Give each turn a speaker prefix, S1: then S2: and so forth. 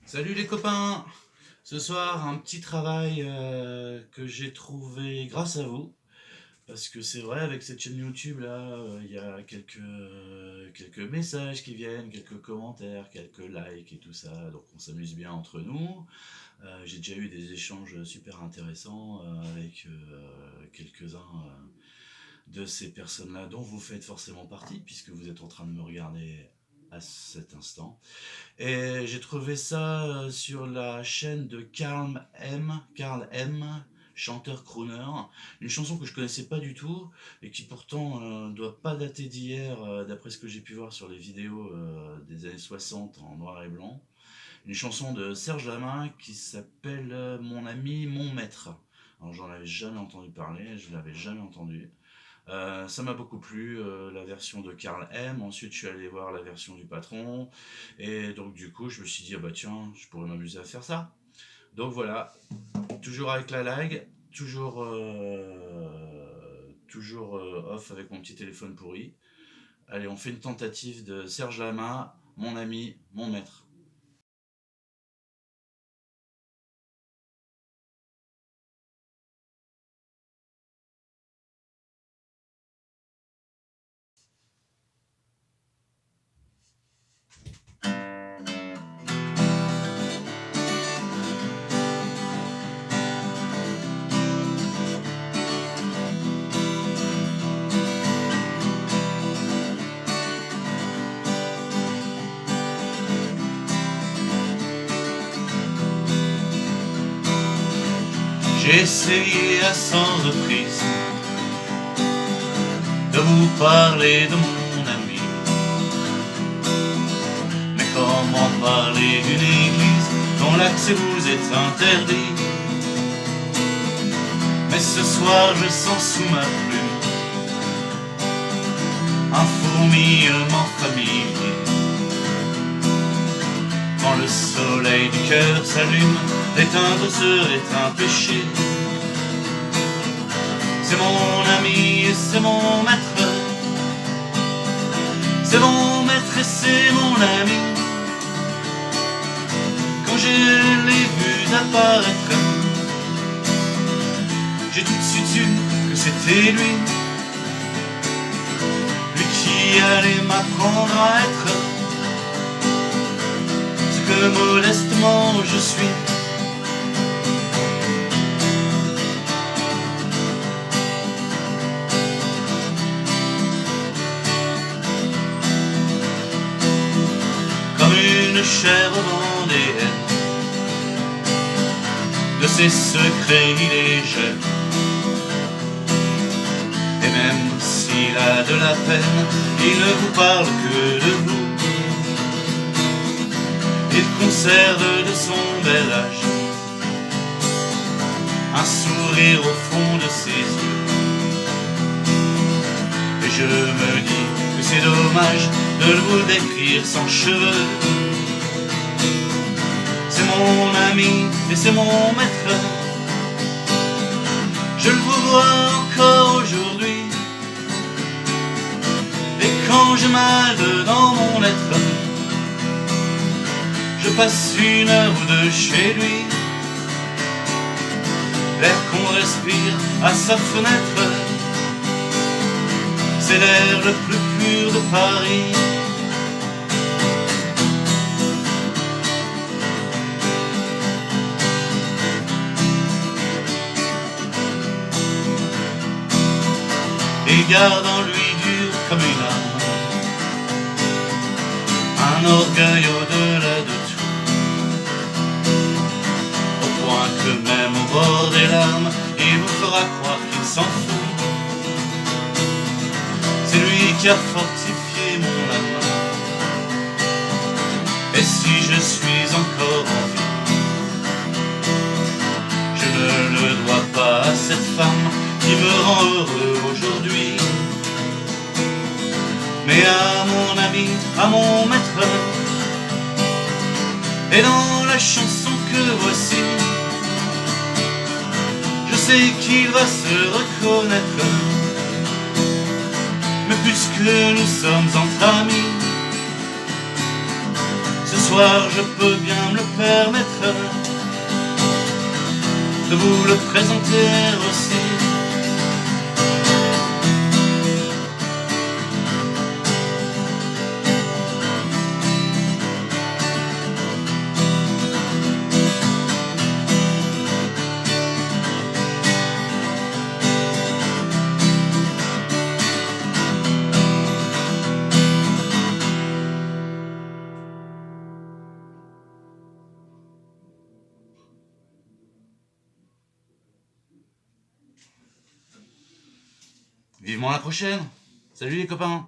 S1: Salut les copains! Ce soir, un petit travail que j'ai trouvé grâce à vous. Parce que c'est vrai, avec cette chaîne YouTube là, il y a quelques messages qui viennent, quelques commentaires, quelques likes et tout ça. Donc on s'amuse bien entre nous. J'ai déjà eu des échanges super intéressants avec quelques-uns de ces personnes-là dont vous faites forcément partie, puisque vous êtes en train de me regarder à cet instant. Et j'ai trouvé ça sur la chaîne de Karl M, chanteur crooner, une chanson que je connaissais pas du tout et qui pourtant doit pas dater d'hier, d'après ce que j'ai pu voir sur les vidéos des années 60 en noir et blanc. Une chanson de Serge Lama qui s'appelle Mon ami, mon maître. Alors j'en avais jamais entendu parler, je l'avais jamais entendu. Ça m'a beaucoup plu, la version de Karl M. Ensuite, je suis allé voir la version du patron. Et donc, du coup, je me suis dit, ah bah tiens, je pourrais m'amuser à faire ça. Donc voilà, toujours avec la lag, toujours off avec mon petit téléphone pourri. Allez, on fait une tentative de Serge Lama, mon ami, mon maître. J'ai essayé à 100 reprises de vous parler de mon ami. Mais comment parler d'une église dont l'accès vous est interdit? Mais ce soir je sens sous ma plume un fourmillement familier. Quand le soleil du cœur s'allume, l'éteindre serait un péché. C'est mon ami et c'est mon maître. C'est mon maître et c'est mon ami. Quand je l'ai vu apparaître, j'ai tout de suite su que c'était lui. Lui qui allait m'apprendre à être ce que modestement je suis. Comme une chèvre vendéenne, de ses secrets il est jeune. Et même s'il a de la peine, il ne vous parle que de vous. Il conserve de son bel âge un sourire au fond de ses yeux. Et je me dis que c'est dommage de vous décrire sans cheveux. C'est mon ami et c'est mon maître. Je le vois encore aujourd'hui. Et quand j'ai mal dans mon être, je passe une heure ou deux chez lui. L'air qu'on respire à sa fenêtre, c'est l'air le plus pur de Paris. Il garde en lui dur comme une âme, un orgueil au-delà de tout, au point que même au bord des larmes, il vous fera croire qu'il s'en fout. C'est lui qui a fortifié mon âme. Et si je suis encore en vie, je ne le dois pas à cette femme qui me rend heureux aujourd'hui, mais à mon ami, à mon maître. Et dans la chanson que voici, je sais qu'il va se reconnaître. Mais puisque nous sommes entre amis, ce soir je peux bien me le permettre de vous le présenter aussi. Vivement la prochaine. Salut les copains.